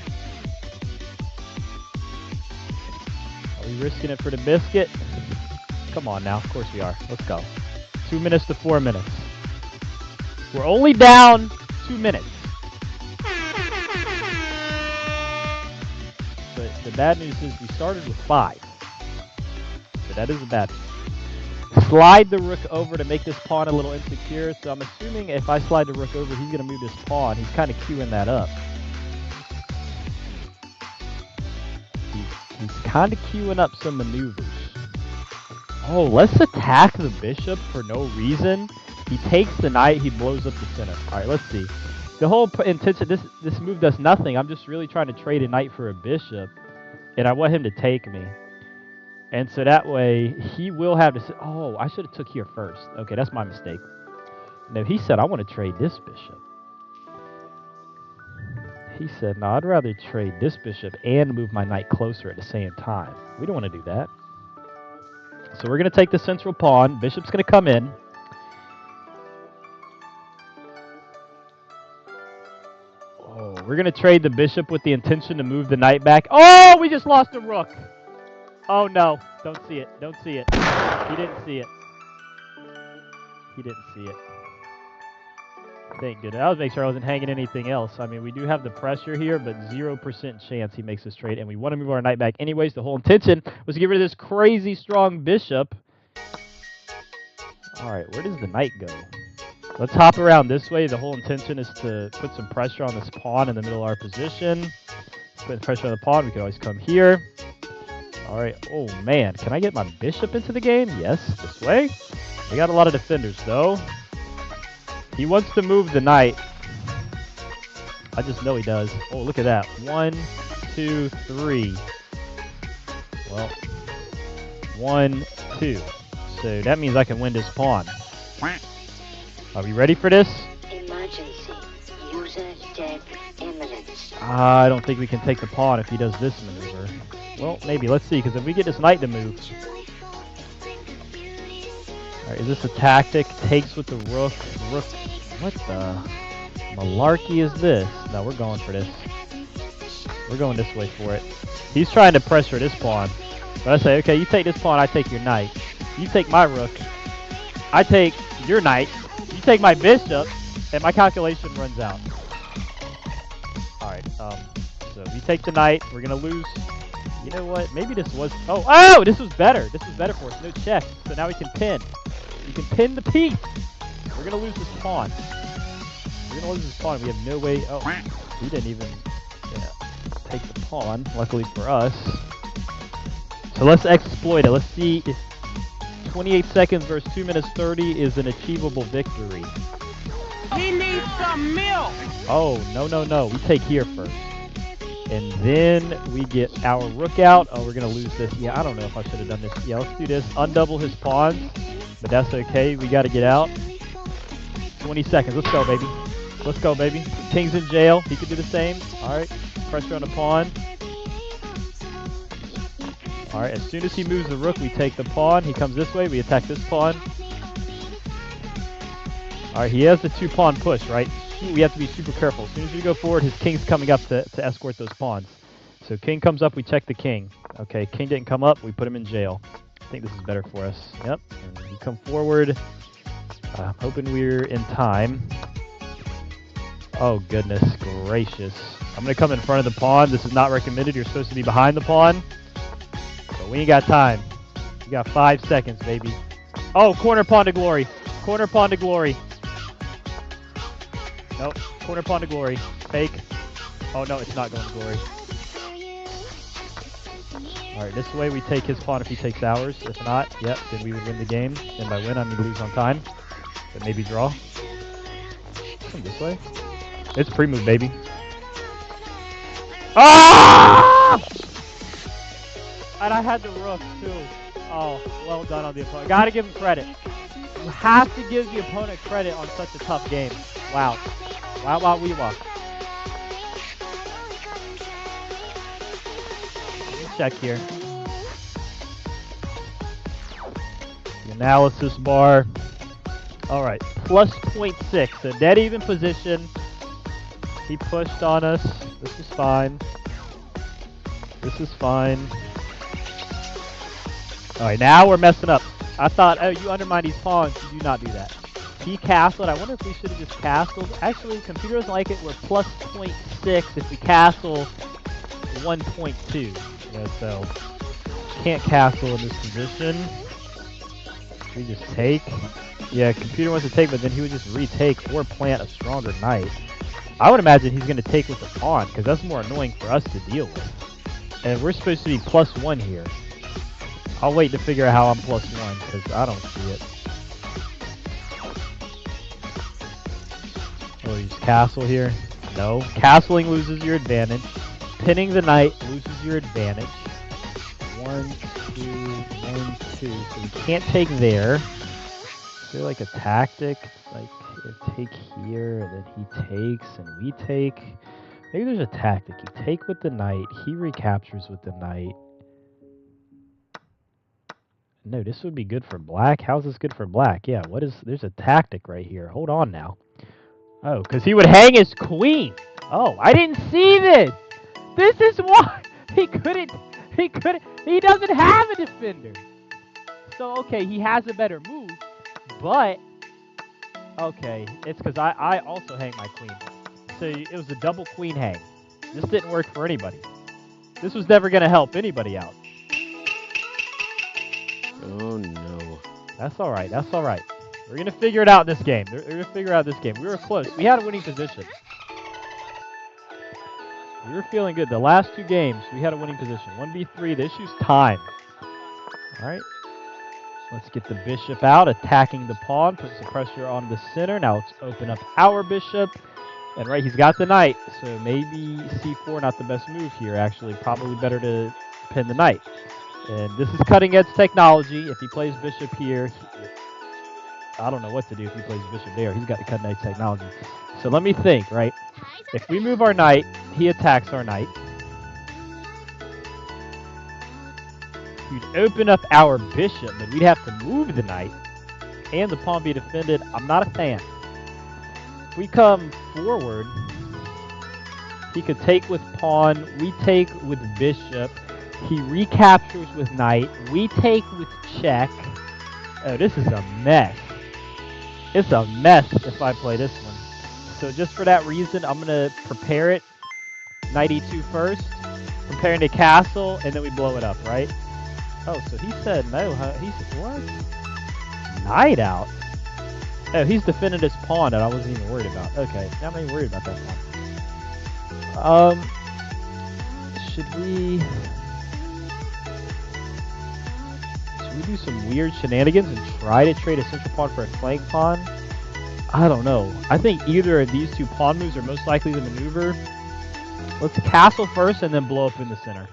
A: Are we risking it for the biscuit? Come on now. Of course we are. Let's go. 2 minutes to 4 minutes. We're only down 2 minutes. The bad news is we started with 5. So that is the bad news. Slide the rook over to make this pawn a little insecure. So I'm assuming if I slide the rook over, he's going to move this pawn. He's kind of queuing that up. He's kind of queuing up some maneuvers. Oh, let's attack the bishop for no reason. He takes the knight. He blows up the center. All right, let's see. The whole intention, this move does nothing. I'm just really trying to trade a knight for a bishop. And I want him to take me. And so that way, he will have to... Oh, I should have took here first. Okay, that's my mistake. No, he said, I want to trade this bishop. He said, no, I'd rather trade this bishop and move my knight closer at the same time. We don't want to do that. So we're going to take the central pawn. Bishop's going to come in. We're going to trade the bishop with the intention to move the knight back. Oh, we just lost a rook. Oh, no. Don't see it. Don't see it. He didn't see it. He didn't see it. Thank goodness. I was making sure I wasn't hanging anything else. I mean, we do have the pressure here, but 0% chance he makes this trade. And we want to move our knight back anyways. The whole intention was to get rid of this crazy strong bishop. All right, where does the knight go? Let's hop around this way. The whole intention is to put some pressure on this pawn in the middle of our position. Putting pressure on the pawn, we can always come here. All right. Oh, man. Can I get my bishop into the game? Yes, this way. We got a lot of defenders, though. He wants to move the knight. I just know he does. Oh, look at that. 1, 2, 3. Well, 1, 2. So that means I can win this pawn. Are we ready for this?
D: Emergency. User death imminent.
A: I don't think we can take the pawn if he does this maneuver. Well, maybe. Let's see, because if we get this knight to move... Alright, is this a tactic? Takes with the rook. Rook. What the malarkey is this? No, we're going for this. We're going this way for it. He's trying to pressure this pawn. But I say, okay, you take this pawn, I take your knight. You take my rook. I take your knight. You take my bishop. And my calculation runs out. Alright, so we take the knight. We're going to lose. You know what? Maybe this was... Oh, this was better. This was better for us. No check. So now we can pin. We can pin the piece. We're going to lose this pawn. We're going to lose this pawn. We have no way... Oh, he didn't even take the pawn, luckily for us. So let's exploit it. Let's see if 28 seconds versus 2 minutes 30 is an achievable victory.
E: He needs some milk!
A: Oh, no. We take here first. And then we get our rook out. Oh, we're going to lose this. Yeah, I don't know if I should have done this. Yeah, let's do this. Undouble his pawns. But that's okay. We got to get out. 20 seconds. Let's go, baby. Let's go, baby. King's in jail. He could do the same. All right. Pressure on the pawn. All right. As soon as he moves the rook, we take the pawn. He comes this way. We attack this pawn. All right. He has the 2-pawn push, right? We have to be super careful. As soon as we go forward, his king's coming up to escort those pawns. So king comes up, we check the king. Okay, king didn't come up, we put him in jail. I think this is better for us. Yep, and you come forward. I'm hoping we're in time. Oh, goodness gracious. I'm going to come in front of the pawn. This is not recommended. You're supposed to be behind the pawn. But we ain't got time. We got 5 seconds, baby. Oh, corner pawn to glory. Corner pawn to glory. Nope. Corner pawn to glory. Fake. Oh, no, it's not going to glory. Alright, this way we take his pawn if he takes ours. If not, yep, then we would win the game. And by win, I mean lose on time. But maybe draw. Come this way. It's pre-move, baby. Ah! And I had the rook, too. Oh, well done on the opponent. Gotta give him credit. You have to give the opponent credit on such a tough game. Wow. Wow, we walk. Check here. The analysis bar. Alright, plus 0.6. So dead even position. He pushed on us. This is fine. This is fine. Alright, now we're messing up. I thought, oh, you undermine these pawns. You do not do that. He castled. I wonder if we should have just castled. Actually, computer doesn't like it. We're plus 0.6 if we castle 1.2. You know, so can't castle in this position. We just take. Yeah, computer wants to take, but then he would just retake or plant a stronger knight. I would imagine he's going to take with the pawn because that's more annoying for us to deal with. And we're supposed to be plus 1 here. I'll wait to figure out how I'm plus 1 because I don't see it. Oh, use castle here. No. Castling loses your advantage. Pinning the knight loses your advantage. 1, 2, 1, 2. So we can't take there. Is there like a tactic? Like take here, and then he takes, and we take. Maybe there's a tactic. You take with the knight. He recaptures with the knight. No, this would be good for black. How's this good for black? Yeah, what is... There's a tactic right here. Hold on now. Oh, because he would hang his queen. Oh, I didn't see this. This is why he couldn't. He doesn't have a defender. So, okay, he has a better move, but Okay, it's because I also hang my queen. So it was a double queen hang. This didn't work for anybody. This was never going to help anybody out.
B: Oh no.
A: That's all right. That's all right. We're going to figure it out this game. We're going to figure out this game. We were close. We had a winning position. We were feeling good. The last 2 games, we had a winning position. 1v3. The issue's time. All right. Let's get the bishop out, attacking the pawn, put some pressure on the center. Now let's open up our bishop. And right, he's got the knight, so maybe c4 not the best move here, actually. Probably better to pin the knight. And this is cutting-edge technology. If he plays bishop here, I don't know what to do if he plays bishop there. He's got the cutting-edge technology. So let me think, right? If we move our knight, he attacks our knight. You'd open up our bishop, but we'd have to move the knight, and the pawn be defended. I'm not a fan. If we come forward, he could take with pawn, we take with bishop, he recaptures with knight, we take with check. Oh, this is a mess. It's a mess if I play this one. So just for that reason, I'm going to prepare it. Knight e2 first, preparing to castle, and then we blow it up, right? Oh, so he said no, huh? He said, what? Knight out? Oh, he's defended his pawn that I wasn't even worried about. Okay, I'm not even worried about that pawn. Should we do some weird shenanigans and try to trade a central pawn for a flank pawn? I don't know. I think either of these 2 pawn moves are most likely to maneuver. Let's castle first and then blow up in the center.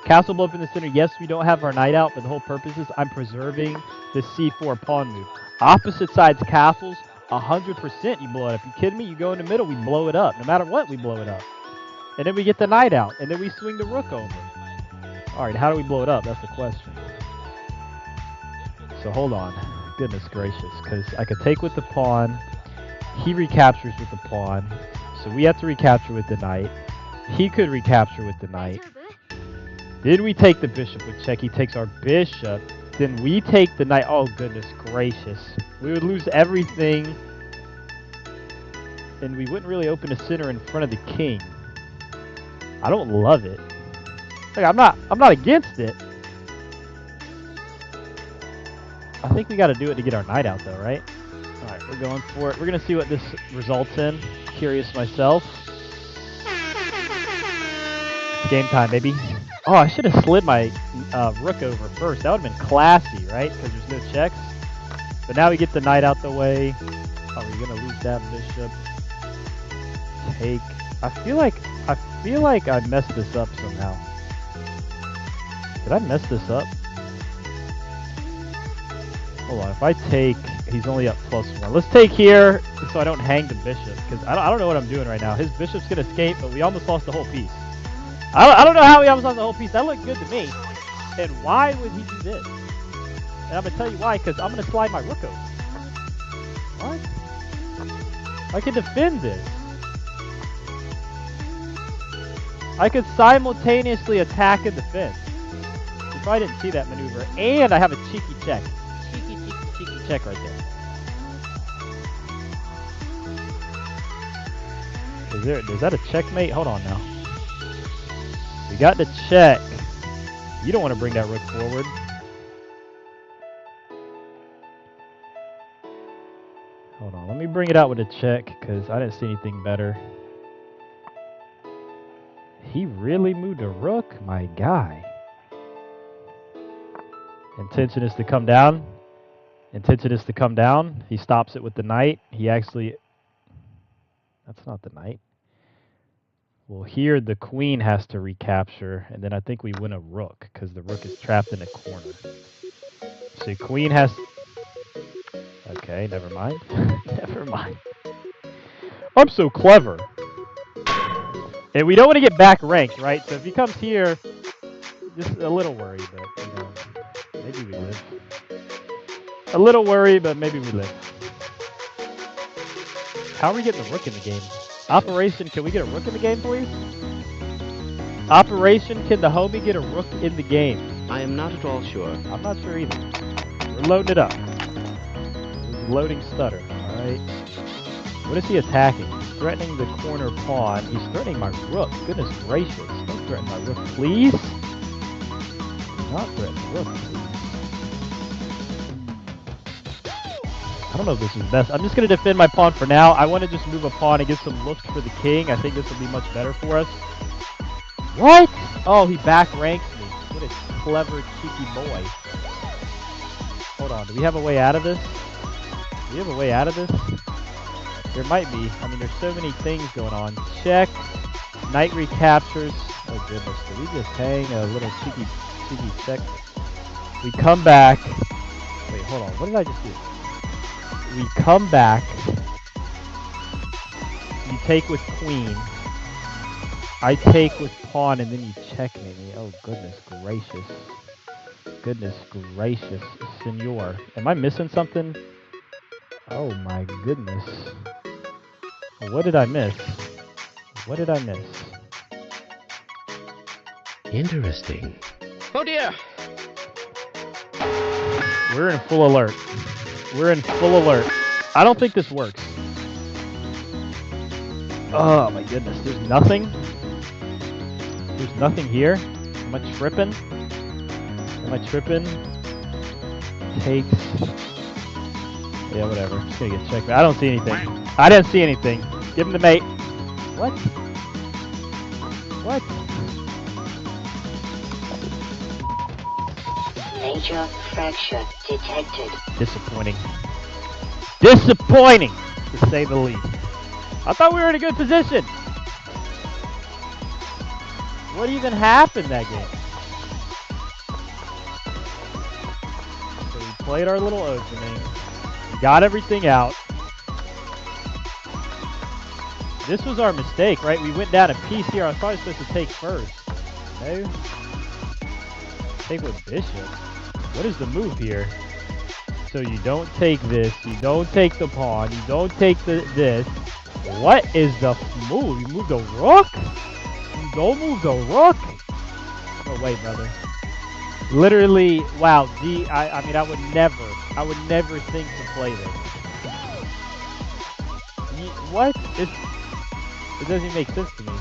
A: Castle blow up in the center. Yes, we don't have our knight out, but the whole purpose is I'm preserving the c4 pawn move. Opposite sides castles, 100% you blow it up. You kidding me? You go in the middle, we blow it up. No matter what, we blow it up. And then we get the knight out, and then we swing the rook over. All right, how do we blow it up? That's the question. So hold on. Goodness gracious, because I could take with the pawn. He recaptures with the pawn. So we have to recapture with the knight. He could recapture with the knight. Then we take the bishop with check. He takes our bishop. Then we take the knight. Oh, goodness gracious. We would lose everything. And we wouldn't really open a center in front of the king. I don't love it. Like, I'm not against it. I think we got to do it to get our knight out, though, right? All right, we're going for it. We're going to see what this results in. Curious myself. It's game time, baby. Oh, I should have slid my rook over first. That would have been classy, right? Because there's no checks. But now we get the knight out the way. Oh, we're going to lose that bishop. Take. I feel like I messed this up somehow. Did I mess this up? Hold on. If I take, he's only up +1. Let's take here so I don't hang the bishop. Because I don't know what I'm doing right now. His bishop's going to escape, but we almost lost the whole piece. I don't know how we almost lost the whole piece. That looked good to me. And why would he do this? And I'm going to tell you why, because I'm going to slide my rook over. What? I can defend this. I could simultaneously attack and defend. You probably didn't see that maneuver. And I have a cheeky check. Cheeky check right there. Is that a checkmate? Hold on now. We got the check. You don't want to bring that rook forward. Hold on. Let me bring it out with a check because I didn't see anything better. He really moved a rook? My guy. Intention is to come down. Intention is to come down. He stops it with the knight. He actually... That's not the knight. Well, here the queen has to recapture, and then I think we win a rook because the rook is trapped in a corner. So queen has... Okay, never mind. Never mind. I'm so clever. And we don't want to get back ranked, right? So if he comes here, just a little worried, but you know, maybe we live. A little worried, but maybe we live. How are we getting the rook in the game? Operation, can we get a rook in the game, please? Operation, can the homie get a rook in the game?
B: I am not at all sure.
A: I'm not sure either. We're loading it up. Loading stutter. All right? What is he attacking? He's threatening the corner pawn. He's threatening my rook. Goodness gracious. Don't threaten my rook, please. Do not threaten the rook, please. I don't know if this is best. I'm just going to defend my pawn for now. I want to just move a pawn and get some looks for the king. I think this will be much better for us. What? Oh, he back ranks me. What a clever, cheeky boy. Hold on. Do we have a way out of this? Do we have a way out of this? There might be. I mean, there's so many things going on. Check. Knight recaptures. Oh, goodness. Did we just hang a little cheeky check? We come back. Wait, hold on. What did I just do? We come back. You take with queen. I take with pawn, and then you checkmate me. Oh, goodness gracious. Goodness gracious, senor. Am I missing something? Oh, my goodness. What did I miss? What did I miss?
B: Interesting.
E: Oh dear.
A: We're in full alert. We're in full alert. I don't think this works. Oh my goodness, there's nothing? There's nothing here? Am I tripping? Am I tripping? Takes... Yeah, whatever. Just gonna get checked. I don't see anything. I didn't see anything. Give him the mate. What? What?
D: Major fracture detected.
A: Disappointing. Disappointing, to say the least. I thought we were in a good position. What even happened that game? So we played our little opening. We got everything out. This was our mistake, right? We went down a piece here. I was probably supposed to take first. Okay. Take with bishop. What is the move here? So you don't take this. You don't take the pawn. You don't take this. What is the move? You move the rook? You don't move the rook? No way, brother. Literally, wow. I mean, I would never think to play this. What? It doesn't even make sense to me.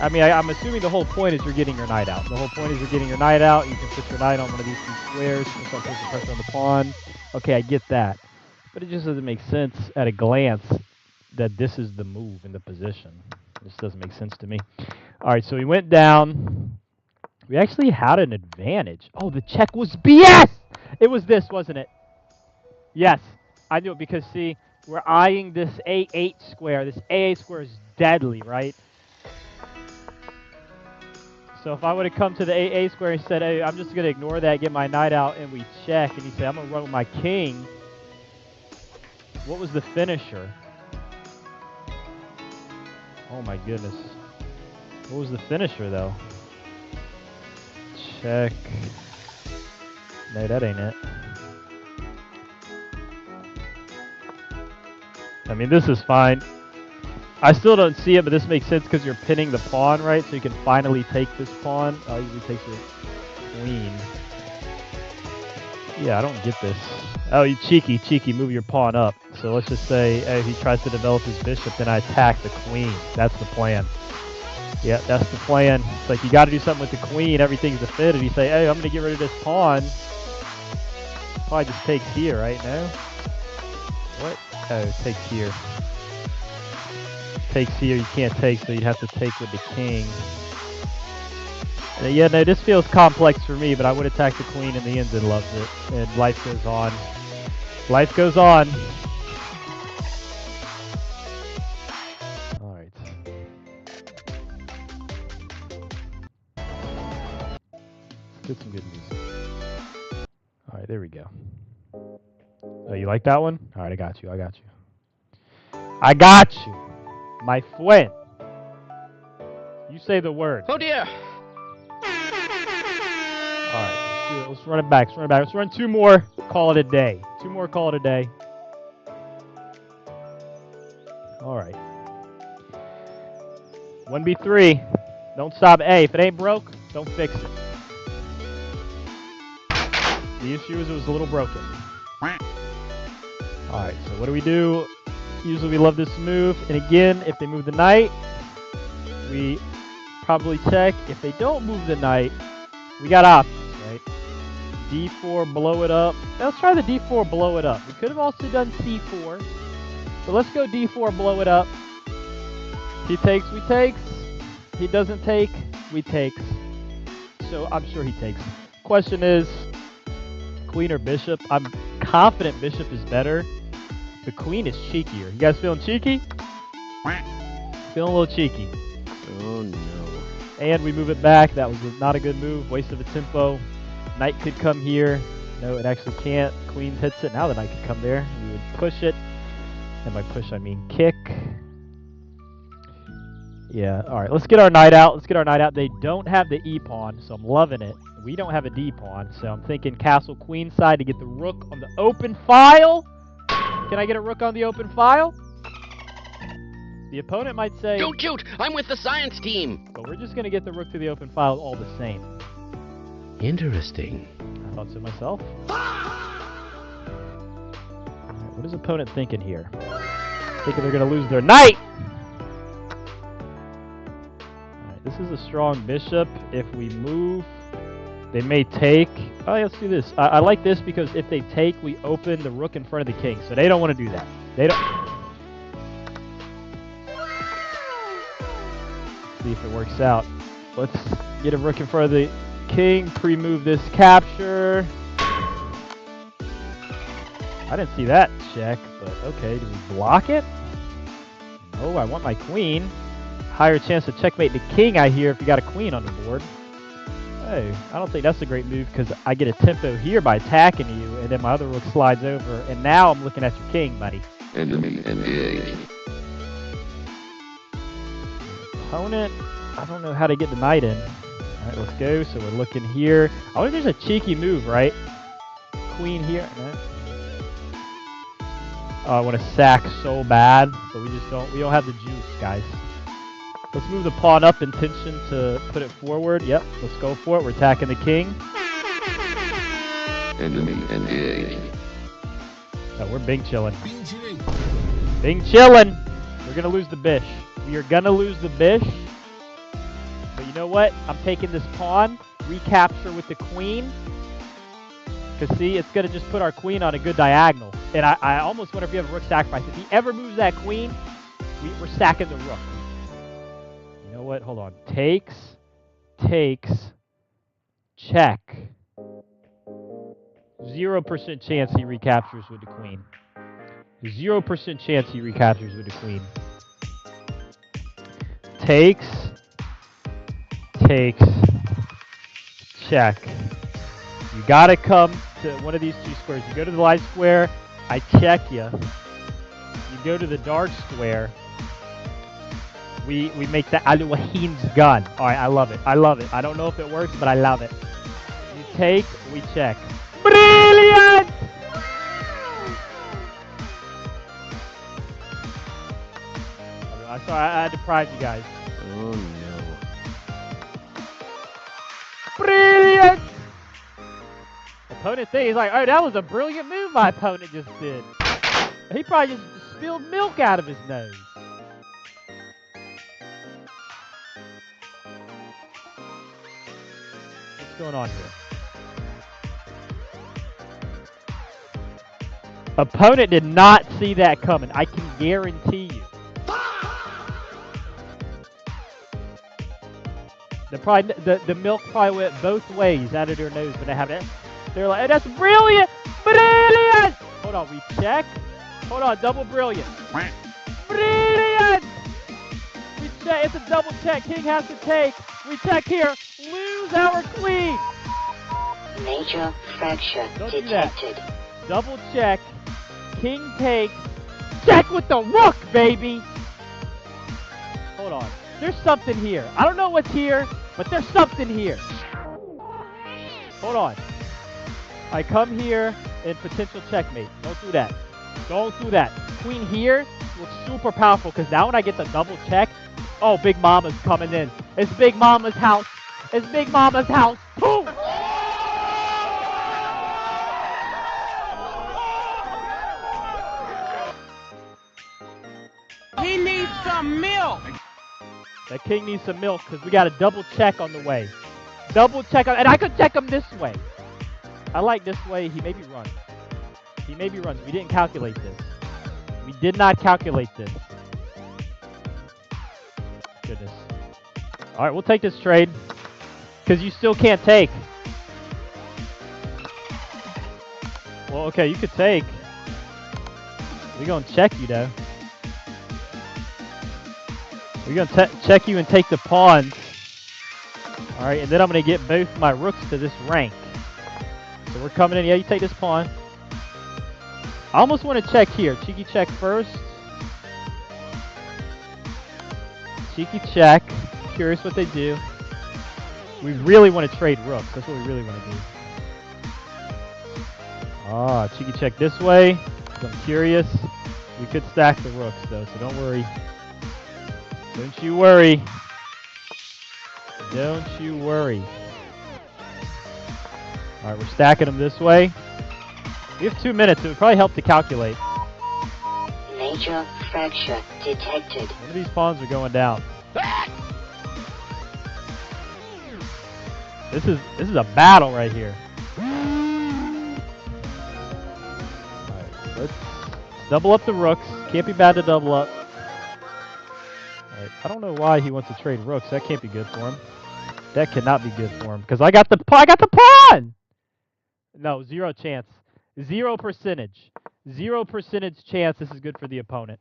A: I mean, I'm assuming the whole point is you're getting your knight out. The whole point is you're getting your knight out. You can put your knight on one of these two squares. You can start putting pressure on the pawn. Okay, I get that. But it just doesn't make sense at a glance that this is the move in the position. It just doesn't make sense to me. All right, so we went down. We actually had an advantage. Oh, the check was BS! It was this, wasn't it? Yes, I knew it because, see, we're eyeing this A8 square. This A8 square is deadly, right? So if I would have come to the A8 square and said, hey, I'm just going to ignore that, get my knight out, and we check, and he said, I'm going to run with my king. What was the finisher? Oh my goodness. What was the finisher, though? Check. No, that ain't it. I mean, this is fine. I still don't see it, but this makes sense because you're pinning the pawn, right? So you can finally take this pawn. Oh, usually takes your queen. Yeah, I don't get this. Oh, you cheeky, move your pawn up. So let's just say if he tries to develop his bishop, then I attack the queen. That's the plan. Yeah, that's the plan. It's like you got to do something with the queen. Everything's defended. You say, hey, I'm going to get rid of this pawn. Probably just takes here, right? No? What? Oh, it takes here. Takes here, you can't take, so you'd have to take with the king. Yeah, no, this feels complex for me, but I would attack the queen, and the Ensign loves it. And life goes on. Life goes on. Alright. Let's get some good music. Alright, there we go. Oh, you like that one? Alright, I got you. I got you! My friend. You say the word.
E: Oh dear.
A: Alright, let's do it. Let's run it back. Let's run two more. Call it a day. Call it a day. Alright. 1B3. Don't stop A. If it ain't broke, don't fix it. The issue is it was a little broken. Alright, so what do? Usually we love this move. And again, if they move the knight, we probably check. If they don't move the knight, we got options, right? D4, blow it up. Now let's try the D4, blow it up. We could have also done C4. But let's go D4, blow it up. He takes, we takes. He doesn't take, we takes. So I'm sure he takes. Question is, queen or bishop? I'm confident bishop is better. The queen is cheekier. You guys feeling cheeky? Feeling a little cheeky.
B: Oh no.
A: And we move it back. That was not a good move. Waste of a tempo. Knight could come here. No, it actually can't. Queen hits it. Now the knight could come there. We would push it. And by push, I mean kick. Yeah, alright. Let's get our knight out. They don't have the E pawn, so I'm loving it. We don't have a D pawn, so I'm thinking castle queen side to get the rook on the open file. Can I get a rook on the open file? The opponent might say,
B: Don't shoot! I'm with the science team!
A: but we're just going to get the rook to the open file all the same.
B: Interesting.
A: I thought so myself. Alright, what is opponent thinking here? Thinking they're going to lose their knight! Alright, this is a strong bishop. If we move, they may take. Oh, let's do this. I like this because if they take, we open the rook in front of the king. So they don't want to do that. They don't. See if it works out. Let's get a rook in front of the king. Pre-move this capture. I didn't see that check, but okay. Do we block it? No, I want my queen. Higher chance to checkmate the king, I hear, if you got a queen on the board. Hey, I don't think that's a great move because I get a tempo here by attacking you, and then my other rook slides over, and now I'm looking at your king, buddy.
C: Enemy engaged.
A: Opponent, I don't know how to get the knight in. Alright, let's go. So we're looking here. I wonder if there's a cheeky move, right? Queen here. No. Oh, I want to sack so bad, but we don't have the juice, guys. Let's move the pawn up in tension to put it forward. Yep, let's go for it. We're attacking the king.
C: Enemy engaged.
A: Oh, we're Bing chilling. Bing chilling. We're going to lose the bish. We are going to lose the bish. But you know what? I'm taking this pawn. Recapture with the queen. Because, see, it's going to just put our queen on a good diagonal. And I almost wonder if you have a rook sacrifice. If he ever moves that queen, we're sacking the rook. You know what? Hold on. Takes, check. 0% chance he recaptures with the queen. 0% chance he recaptures with the queen. Takes, check. You gotta come to one of these two squares. You go to the light square, I check you. You go to the dark square. We make the Al-Wahin's gun. Alright, I love it. I don't know if it works, but I love it. You take, we check. Brilliant! I'm sorry, I had to pride you guys.
B: Oh no.
A: Brilliant! Opponent thinks, he's like, oh, that was a brilliant move my opponent just did. He probably just spilled milk out of his nose. What's going on here? Opponent did not see that coming. I can guarantee you. The milk probably went both ways out of their nose when they have it. They're like, oh, that's brilliant! Brilliant! Hold on, we check. Hold on, double brilliant. Brilliant! We check, it's a double check. King has to take. We check here. Lose our queen!
D: Major fracture
A: Don't do that.
D: detected.
A: Double check. King takes. Check with the rook, baby! Hold on. There's something here. I don't know what's here, but there's something here. Hold on. I come here in potential checkmate. Don't do that. Don't do that. Queen here looks super powerful because now when I get the double check, oh, Big Mama's coming in. It's Big Mama's house. It's Big Mama's house. Boom! That king needs some milk because we got to double check on the way. Double check on, and I could check him this way. I like this way. He maybe runs. He maybe runs. We didn't calculate this. We did not calculate this. Goodness. All right, we'll take this trade because you still can't take. Well, okay, you could take. We're going to check you, though. We're going to check you and take the pawns. All right, and then I'm going to get both my rooks to this rank. So we're coming in. Yeah, you take this pawn. I almost want to check here. Cheeky check first. Cheeky check. Curious what they do. We really want to trade rooks. That's what we really want to do. Ah, cheeky check this way. I'm curious. We could stack the rooks, though, so don't worry. Don't you worry. Don't you worry. All right, we're stacking them this way. We have 2 minutes. It would probably help to calculate.
D: Major fracture detected.
A: One of these pawns are going down. This is a battle right here. Alright, let's double up the rooks. Can't be bad to double up. Alright, I don't know why he wants to trade rooks. That can't be good for him. That cannot be good for him because I got the pawn. No, 0 chance. 0%. 0% chance this is good for the opponent.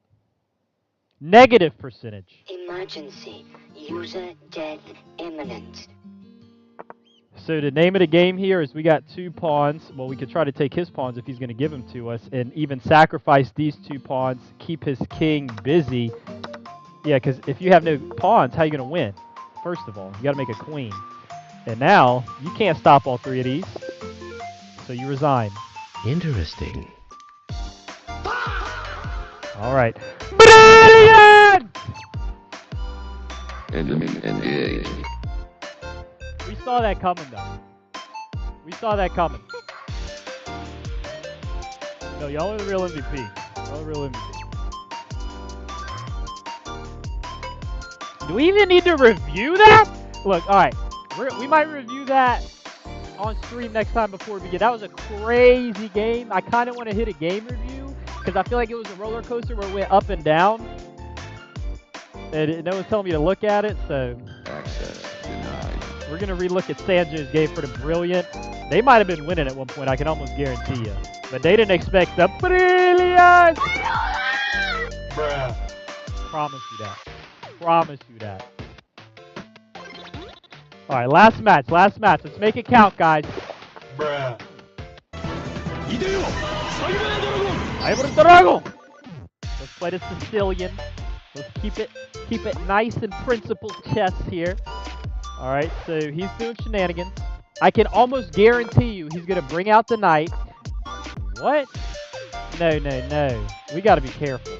A: Negative percentage.
D: Emergency. User death imminent.
A: So the name of the game here is we got 2 pawns. Well, we could try to take his pawns if he's going to give them to us, and even sacrifice these 2 pawns, keep his king busy. Yeah, because if you have no pawns, how are you going to win? First of all, you got to make a queen. And now, you can't stop all 3 of these. So you resign.
B: Interesting.
A: All right. Brilliant!
C: Enemy engaged.
A: We saw that coming, though. We saw that coming. No, y'all are the real MVP. Y'all are the real MVP. Do we even need to review that? Look, all right. We might review that on stream next time before we begin. That was a crazy game. I kind of want to hit a game review because I feel like it was a roller coaster where it went up and down. And no one's telling me to look at it, so
C: Access denied.
A: we're going to relook at Sanjo's game for the brilliant. They might have been winning at one point, I can almost guarantee you. But they didn't expect the brilliant! Bruh. Promise you that. Promise you that. Alright, last match. Let's make it count, guys. Bruh. Let's play the Sicilian. Let's keep it nice and principled chess here. Alright, so he's doing shenanigans. I can almost guarantee you he's gonna bring out the knight. What? No. We gotta be careful.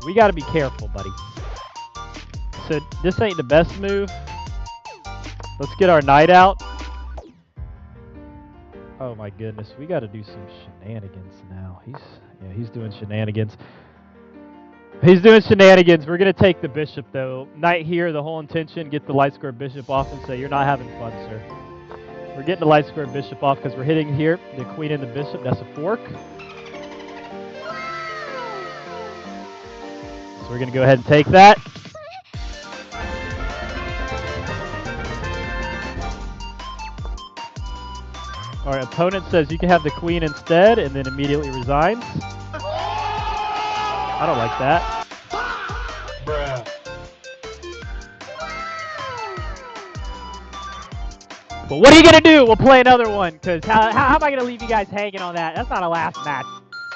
A: We gotta be careful, buddy. So this ain't the best move. Let's get our knight out. Oh my goodness, we gotta do some shenanigans now. He's doing shenanigans. He's doing shenanigans. We're going to take the bishop, though. Knight here, the whole intention, get the light square bishop off and say, you're not having fun, sir. We're getting the light square bishop off because we're hitting here. The queen and the bishop, that's a fork. So we're going to go ahead and take that. All right, opponent says you can have the queen instead and then immediately resigns. I don't like that. Bruh. But what are you going to do? We'll play another one, because how am I going to leave you guys hanging on that? That's not a last match.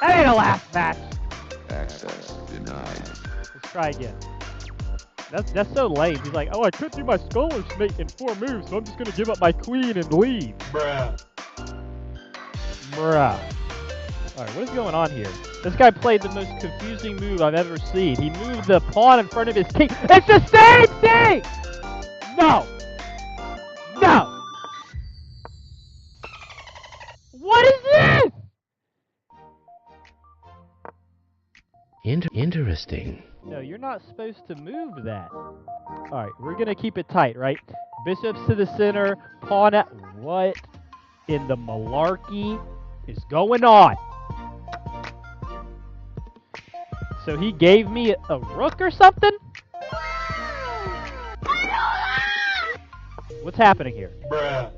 A: That ain't a last match.
C: Access denied.
A: Let's try again. That's so lame. He's like, oh, I could do my scholar's mate in 4 moves, so I'm just going to give up my queen and leave. Bruh. All right, what is going on here? This guy played the most confusing move I've ever seen. He moved the pawn in front of his king. It's the same thing! No! What is this?
B: Interesting.
A: No, you're not supposed to move that. Alright, we're gonna keep it tight, right? Bishops to the center, pawn at... What in the malarkey is going on? So he gave me a rook or something? What's happening here?
E: Bruh.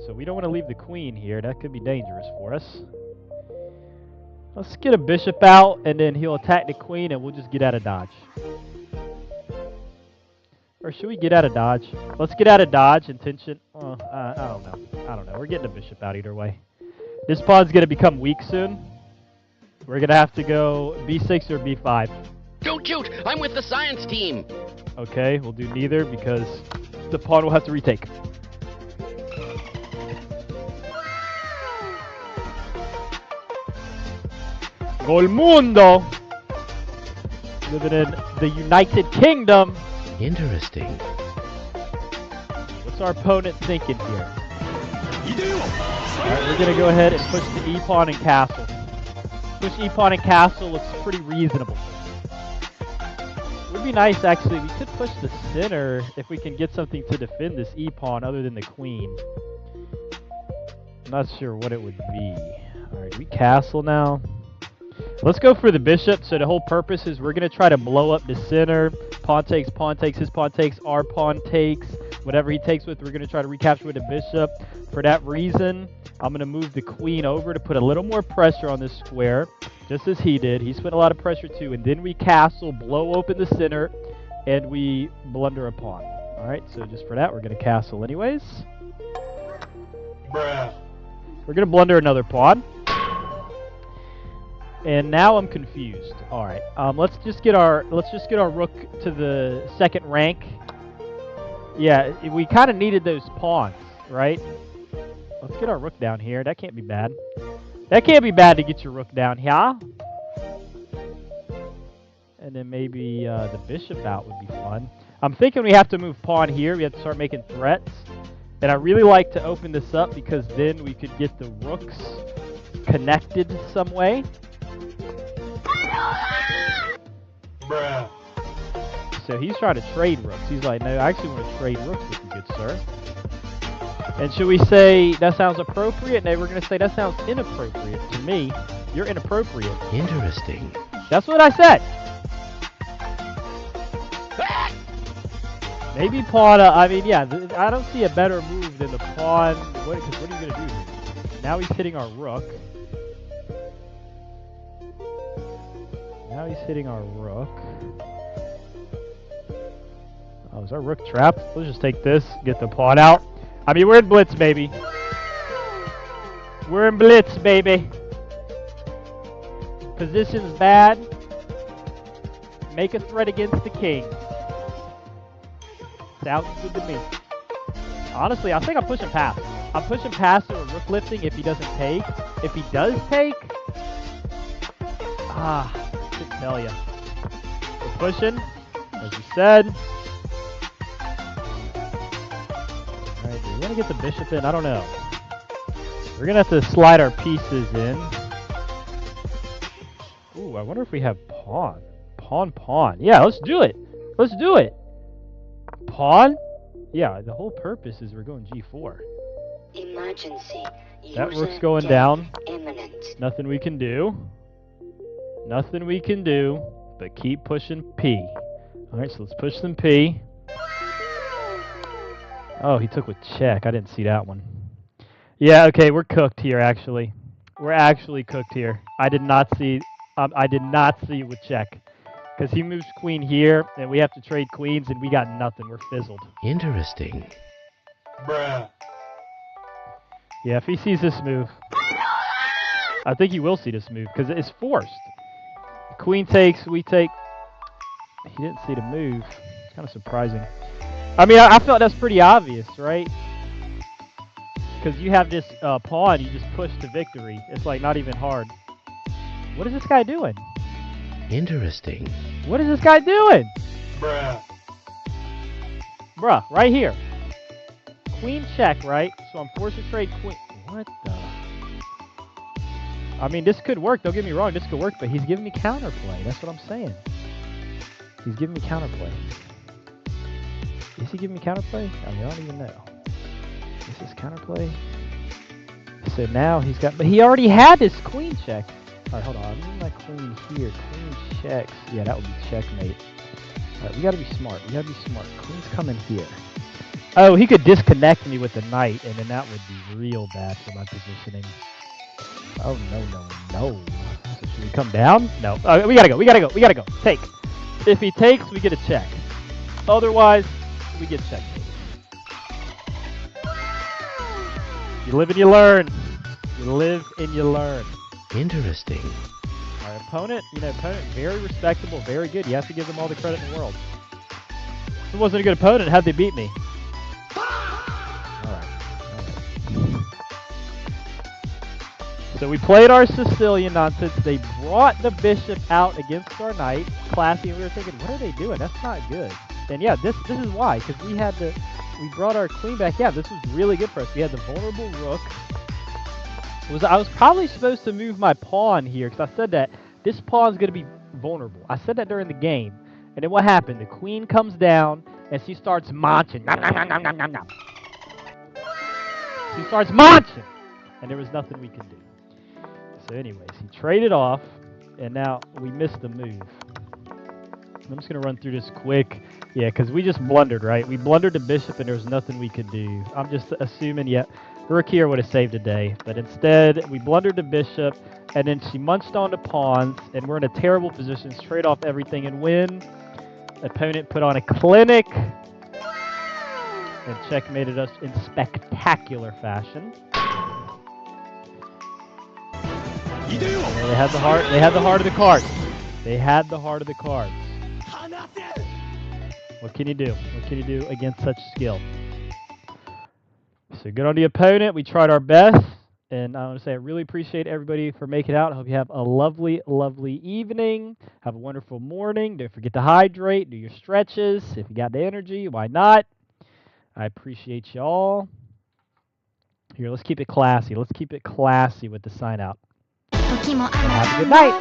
A: So we don't want to leave the queen here. That could be dangerous for us. Let's get a bishop out, and then he'll attack the queen, and we'll just get out of dodge. Or should we get out of dodge? Let's get out of dodge and tension. I don't know. I don't know. We're getting a bishop out either way. This pawn's going to become weak soon. We're going to have to go b6 or b5.
B: Don't shoot! I'm with the science team!
A: Okay, we'll do neither because the pawn will have to retake. Gol Mundo! Living in the United Kingdom.
B: Interesting.
A: What's our opponent thinking here? Alright, we're going to go ahead and push the e-pawn and castle. Push e-pawn and castle looks pretty reasonable. Would be nice, actually. We could push the center if we can get something to defend this e-pawn other than the queen. I'm not sure what it would be. Alright, we castle now. Let's go for the bishop. So the whole purpose is we're going to try to blow up the center. Pawn takes, his pawn takes, our pawn takes. Whatever he takes with, we're going to try to recapture with the bishop. For that reason, I'm going to move the queen over to put a little more pressure on this square, just as he did. He's put a lot of pressure too. And then we castle, blow open the center, and we blunder a pawn. Alright, so just for that, we're going to castle anyways.
E: Bruh.
A: We're going to blunder another pawn. And now I'm confused. All right, let's just get our rook to the second rank. Yeah, we kind of needed those pawns, right? Let's get our rook down here. That can't be bad. That can't be bad to get your rook down here. And then maybe the bishop out would be fun. I'm thinking we have to move pawn here. We have to start making threats. And I really like to open this up because then we could get the rooks connected some way.
E: Bruh.
A: So he's trying to trade rooks. He's like, no, I actually want to trade rooks with you, good sir. And should we say that sounds appropriate? No, we're going to say that sounds inappropriate. To me, you're inappropriate.
B: Interesting.
A: That's what I said. Maybe pawn, I mean, yeah, I don't see a better move than the pawn. Because what are you going to do here? Now he's hitting our rook. Now he's hitting our rook. Oh, is our rook trapped? Let's just take this, get the pawn out. I mean, we're in blitz, baby. We're in blitz, baby. Position's bad. Make a threat against the king. Sounds good to me. Honestly, I think I'm pushing past. I'm pushing past or rook lifting if he doesn't take. If he does take... couldn't tell ya. We're pushing, as you said. Alright, do we want to get the bishop in? I don't know. We're going to have to slide our pieces in. Ooh, I wonder if we have pawn. Pawn. Yeah, let's do it. Let's do it. Pawn? Yeah, the whole purpose is we're going g4.
D: Emergency.
A: That
D: User
A: rook's going
D: death
A: down.
D: Imminent.
A: Nothing we can do. Nothing we can do but keep pushing P. Alright, so let's push some P. Oh, he took with check. I didn't see that one. Yeah, okay, we're cooked here, actually. We're actually cooked here. I did not see with check. Because he moves queen here, and we have to trade queens, and we got nothing. We're fizzled.
B: Interesting.
E: Bruh.
A: Yeah, if he sees this move. I think he will see this move, because it's forced. Queen takes, we take. He didn't see the move. It's kind of surprising. I mean, I felt that's pretty obvious, right? Because you have this pawn, you just push to victory. It's like not even hard. What is this guy doing?
B: Interesting.
A: What is this guy doing?
E: Bruh.
A: Bruh, right here. Queen check, right? So I'm forced to trade queen. What the? I mean, this could work. Don't get me wrong. This could work, but he's giving me counterplay. That's what I'm saying. He's giving me counterplay. Is he giving me counterplay? I mean, I don't even know. Is this counterplay? So now he's got, but he already had this queen check. All right, hold on. I'm moving my queen here. Queen checks. Yeah, that would be checkmate. All right, we got to be smart. We got to be smart. Queen's coming here. Oh, he could disconnect me with the knight, and then that would be real bad for my positioning. Oh, no. So should we come down? No. We got to go. Take. If he takes, we get a check. Otherwise, we get checkmate. You live and you learn. You live and you learn.
B: Interesting.
A: Our opponent, very respectable, very good. You have to give them all the credit in the world. If it wasn't a good opponent, how'd they beat me? Alright. So we played our Sicilian nonsense. They brought the bishop out against our knight. Classy, and we were thinking, what are they doing? That's not good. And yeah, this is why, because we brought our queen back. Yeah, this was really good for us. We had the vulnerable rook. I was probably supposed to move my pawn here, because I said that this pawn's going to be vulnerable. I said that during the game. And then what happened? The queen comes down, and she starts munching. She starts munching! And there was nothing we could do. So anyways, he traded off, and now we missed the move. I'm just going to run through this quick. Yeah, because we just blundered, right? We blundered the bishop, and there was nothing we could do. I'm just assuming, yeah, rook here would have saved the day. But instead, we blundered the bishop, and then she munched on the pawns, and we're in a terrible position to trade off everything and win. Opponent put on a clinic and checkmated us in spectacular fashion. And they had the heart. They had the heart of the cards. They had the heart of the cards. What can you do? What can you do against such skill? So good on the opponent. We tried our best. And I want to say I really appreciate everybody for making it out. I hope you have a lovely, lovely evening. Have a wonderful morning. Don't forget to hydrate. Do your stretches. If you got the energy, why not? I appreciate y'all. Here, let's keep it classy. Let's keep it classy with the sign out. Have a good night.